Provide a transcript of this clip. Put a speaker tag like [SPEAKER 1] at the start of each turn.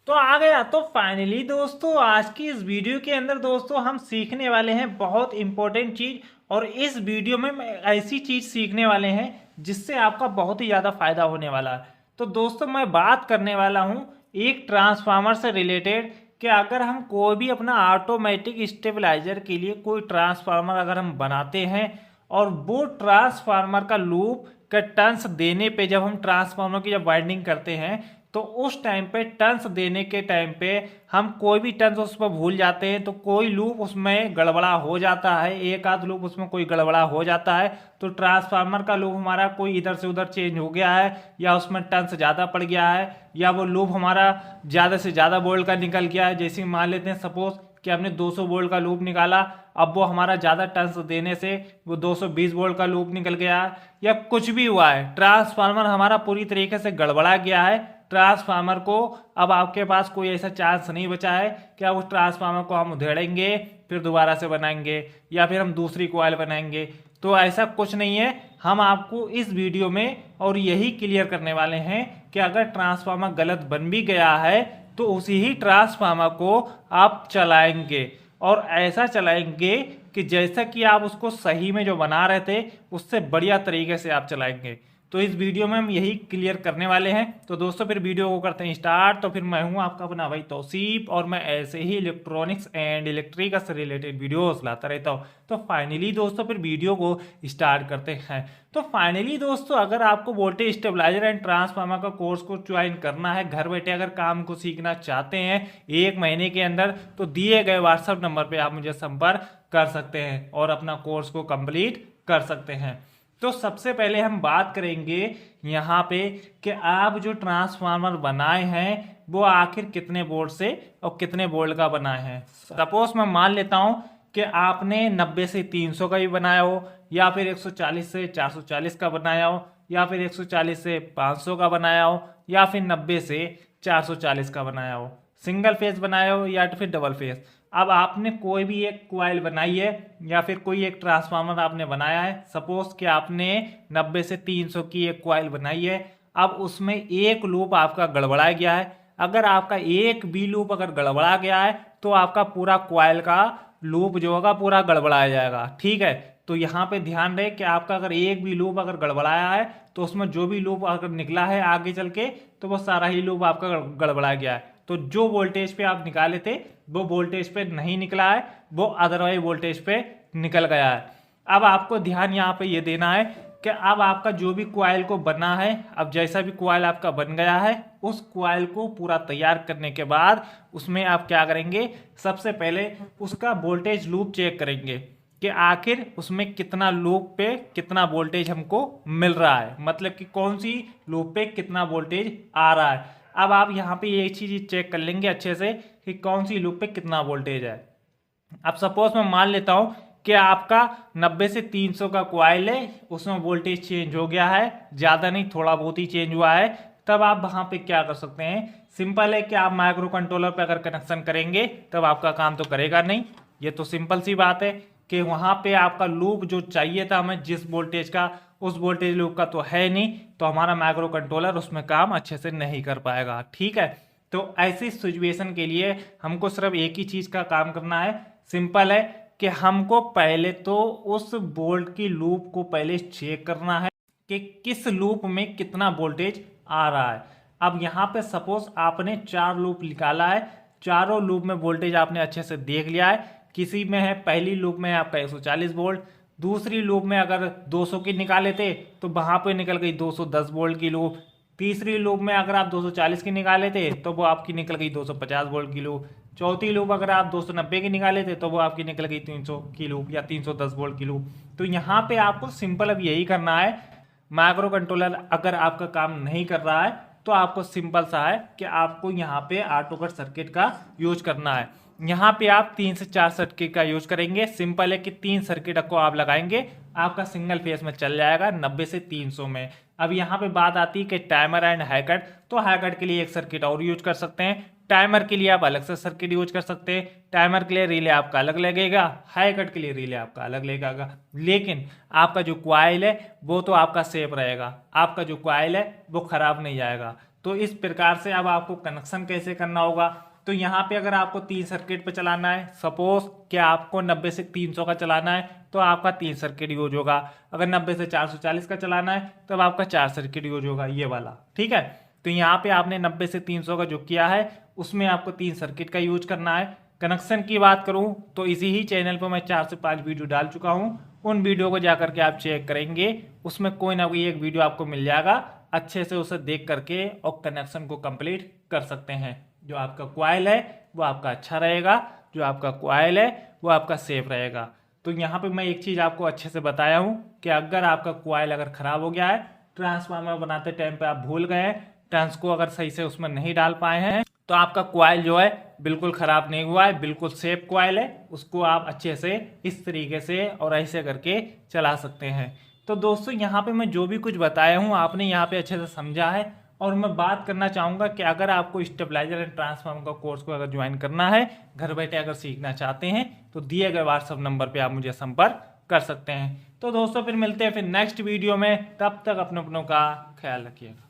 [SPEAKER 1] तो आ गया। तो फाइनली दोस्तों आज की इस वीडियो के अंदर दोस्तों हम सीखने वाले हैं बहुत इंपॉर्टेंट चीज। और इस वीडियो में ऐसी चीज सीखने वाले हैं जिससे आपका बहुत ही ज्यादा फायदा होने वाला है। तो दोस्तों मैं बात करने वाला हूं एक ट्रांसफार्मर से रिलेटेड कि अगर हम कोई भी अपना ऑटोमेटिक स्टेबलाइजर के लिए कोई ट्रांसफार्मर अगर हम बनाते हैं और वो ट्रांसफार्मर का लूप का टर्न्स देने पे जब हम ट्रांसफार्मर की जब वाइंडिंग करते हैं तो उस टाइम पे टर्न्स देने के टाइम पे हम कोई भी टर्न्स उस पर भूल जाते हैं तो कोई लूप उसमें गड़बड़ा हो जाता है, एक आध लूप उसमें कोई गड़बड़ा हो जाता है तो ट्रांसफार्मर का लूप हमारा कोई इधर से उधर चेंज हो गया है या उसमें टर्न्स ज़्यादा पड़ गया है या वो लूप हमारा ज़्यादा से ज़्यादा वोल्ट का निकल गया है। जैसे मान लेते हैं सपोज कि हमने 200 वोल्ट का लूप निकाला, अब वो हमारा ज़्यादा टर्न्स देने से वो 220 वोल्ट का लूप निकल गया या कुछ भी हुआ है, ट्रांसफार्मर हमारा पूरी तरीके से गड़बड़ा गया है। ट्रांसफार्मर को अब आपके पास कोई ऐसा चांस नहीं बचा है कि अब उस ट्रांसफार्मर को हम उधेड़ेंगे फिर दोबारा से बनाएंगे या फिर हम दूसरी कॉइल बनाएंगे। तो ऐसा कुछ नहीं है। हम आपको इस वीडियो में और यही क्लियर करने वाले हैं कि अगर ट्रांसफार्मर गलत बन भी गया है तो उसी ही ट्रांसफार्मर को आप चलाएंगे और ऐसा चलाएंगे कि जैसा कि आप उसको सही में जो बना रहे थे उससे बढ़िया तरीके से आप चलाएंगे। तो इस वीडियो में हम यही क्लियर करने वाले हैं। तो दोस्तों फिर वीडियो को करते हैं स्टार्ट। तो फिर मैं हूं आपका अपना भाई तौसीफ और मैं ऐसे ही इलेक्ट्रॉनिक्स एंड इलेक्ट्रिकल से रिलेटेड वीडियोस लाता रहता हूं। तो फाइनली दोस्तों फिर वीडियो को स्टार्ट करते हैं। तो फाइनली दोस्तों अगर आपको वोल्टेज स्टेबलाइजर एंड ट्रांसफार्मर का कोर्स को ज्वाइन करना है, घर बैठे अगर काम को सीखना चाहते हैं 1 महीने के अंदर, तो दिए गए व्हाट्सएप नंबर पर आप मुझे संपर्क कर सकते हैं और अपना कोर्स को कंप्लीट कर सकते हैं। तो सबसे पहले हम बात करेंगे यहाँ पे कि आप जो ट्रांसफार्मर बनाए हैं वो आखिर कितने वोल्ट से और कितने वोल्ट का बनाए हैं। सपोज मैं मान लेता हूँ कि आपने 90 से 300 का भी बनाया हो या फिर 140 से 440 का बनाया हो या फिर 140 से 500 का बनाया हो या फिर 90 से 440 का बनाया हो, सिंगल फेज बनाया हो या फिर डबल फेज। अब आपने कोई भी एक कॉइल बनाई है या फिर कोई एक ट्रांसफार्मर आपने बनाया है। सपोज कि आपने 90 से 300 की एक कॉइल बनाई है, अब उसमें एक लूप आपका गड़बड़ा गया है। अगर आपका एक भी लूप अगर गड़बड़ा गया है तो आपका पूरा कॉइल का लूप जो होगा पूरा गड़बड़ा जाएगा। ठीक है, तो यहाँ पे ध्यान रहे कि आपका अगर एक भी लूप अगर गड़बड़ाया है तो उसमें जो भी लूप अगर निकला है आगे चल के तो वो सारा ही लूप आपका गड़बड़ा गया है। तो जो वोल्टेज पे आप निकाले थे वो वोल्टेज पे नहीं निकला है, वो अदरवाइज वोल्टेज पे निकल गया है। अब आपको ध्यान यहाँ पे ये देना है कि अब आपका जो भी कॉइल को बना है, अब जैसा भी कॉइल आपका बन गया है उस कॉइल को पूरा तैयार करने के बाद उसमें आप क्या करेंगे, सबसे पहले उसका वोल्टेज लूप चेक करेंगे कि आखिर उसमें कितना लूप पे कितना वोल्टेज हमको मिल रहा है, मतलब कि कौन सी लूप पे कितना वोल्टेज आ रहा है। अब आप यहाँ पे ये चीज चेक कर लेंगे अच्छे से कि कौन सी लूप पे कितना वोल्टेज है। अब सपोज मैं मान लेता हूँ कि आपका 90 से 300 का कॉइल है, उसमें वोल्टेज चेंज हो गया है, ज़्यादा नहीं थोड़ा बहुत ही चेंज हुआ है। तब आप वहाँ पे क्या कर सकते हैं, सिंपल है कि आप माइक्रो कंट्रोलर पे अगर कनेक्शन करेंगे तब आपका काम तो करेगा नहीं। ये तो सिंपल सी बात है कि वहाँ पे आपका लूप जो चाहिए था हमें जिस वोल्टेज का, उस वोल्टेज लूप का तो है नहीं, तो हमारा माइक्रो कंट्रोलर उसमें काम अच्छे से नहीं कर पाएगा। ठीक है, तो ऐसी सिचुएशन के लिए हमको सिर्फ एक ही चीज़ का काम करना है, सिंपल है कि हमको पहले तो उस बोल्ट की लूप को पहले चेक करना है कि किस लूप में कितना वोल्टेज आ रहा है। अब यहाँ पे सपोज आपने 4 लूप निकाला है, चारों लूप में वोल्टेज आपने अच्छे से देख लिया है। किसी में है, पहली लूप में है आपका 140 वोल्ट, दूसरी लूप में अगर 200 की निकाले थे तो वहां पे निकल गई 210 वोल्ट की लूप, तीसरी लूप में अगर आप 240 की निकाले थे तो वो आपकी निकल गई 250 वोल्ट की लूप, चौथी लूप अगर आप 290 की निकाले थे तो वो आपकी निकल गई 300 की लूप या 310 वोल्ट की लूप। तो यहाँ पे आपको सिंपल अब यही करना है, माइक्रो कंट्रोलर अगर आपका काम नहीं कर रहा है तो आपको सिंपल सा है कि आपको यहाँ पे ऑटोकट सर्किट का यूज करना है। यहाँ पे आप 3 से 4 सर्किट का यूज करेंगे। सिंपल है कि 3 सर्किट को आप लगाएंगे, आपका सिंगल फेस में चल जाएगा 90 से 300 में। अब यहाँ पे बात आती है कि टाइमर एंड हाईकट, तो हाईकट के लिए एक सर्किट और यूज कर सकते हैं, टाइमर के लिए आप अलग से सर्किट यूज कर सकते हैं। टाइमर के लिए रिले आपका अलग लगेगा, हाई कट के लिए रिले आपका अलग लगेगा, लेकिन आपका जो कॉइल है वो तो आपका सेफ रहेगा, आपका जो कॉइल है वो खराब नहीं जाएगा। तो इस प्रकार से अब आपको कनेक्शन कैसे करना होगा, तो यहाँ पे अगर आपको 3 सर्किट पे चलाना है, सपोज कि आपको 90 से 300 का चलाना है तो आपका 3 सर्किट यूज होगा। अगर 90 से 440 का चलाना है तब आपका 4 सर्किट यूज होगा, ये वाला, ठीक है। तो यहाँ पे आपने 90 से 300 का जो किया है उसमें आपको 3 सर्किट का यूज करना है। कनेक्शन की बात करूँ तो इसी ही चैनल पर मैं 4 से 5 वीडियो डाल चुका हूँ, उन वीडियो को जाकर के आप चेक करेंगे, उसमें कोई ना कोई एक वीडियो आपको मिल जाएगा, अच्छे से उसे देख करके और कनेक्शन को कंप्लीट कर सकते हैं। जो आपका कॉइल है वो आपका अच्छा रहेगा, जो आपका कॉइल है वो आपका सेफ रहेगा। तो यहाँ पे मैं एक चीज़ आपको अच्छे से बताया हूँ कि अगर आपका कॉइल अगर ख़राब हो गया है, ट्रांसफार्मर बनाते टाइम पे आप भूल गए हैं, टर्न्स को अगर सही से उसमें नहीं डाल पाए हैं, तो आपका कॉइल जो है बिल्कुल ख़राब नहीं हुआ है, बिल्कुल सेफ कॉइल है, उसको आप अच्छे से इस तरीके से और ऐसे करके चला सकते हैं। तो दोस्तों यहाँ पे मैं जो भी कुछ बताया हूँ आपने यहाँ पे अच्छे से समझा है। और मैं बात करना चाहूँगा कि अगर आपको स्टेबलाइजर एंड ट्रांसफार्मर का कोर्स को अगर ज्वाइन करना है, घर बैठे अगर सीखना चाहते हैं, तो दिए गए व्हाट्सअप नंबर पे आप मुझे संपर्क कर सकते हैं। तो दोस्तों फिर मिलते हैं फिर नेक्स्ट वीडियो में, तब तक अपनों का ख्याल रखिएगा।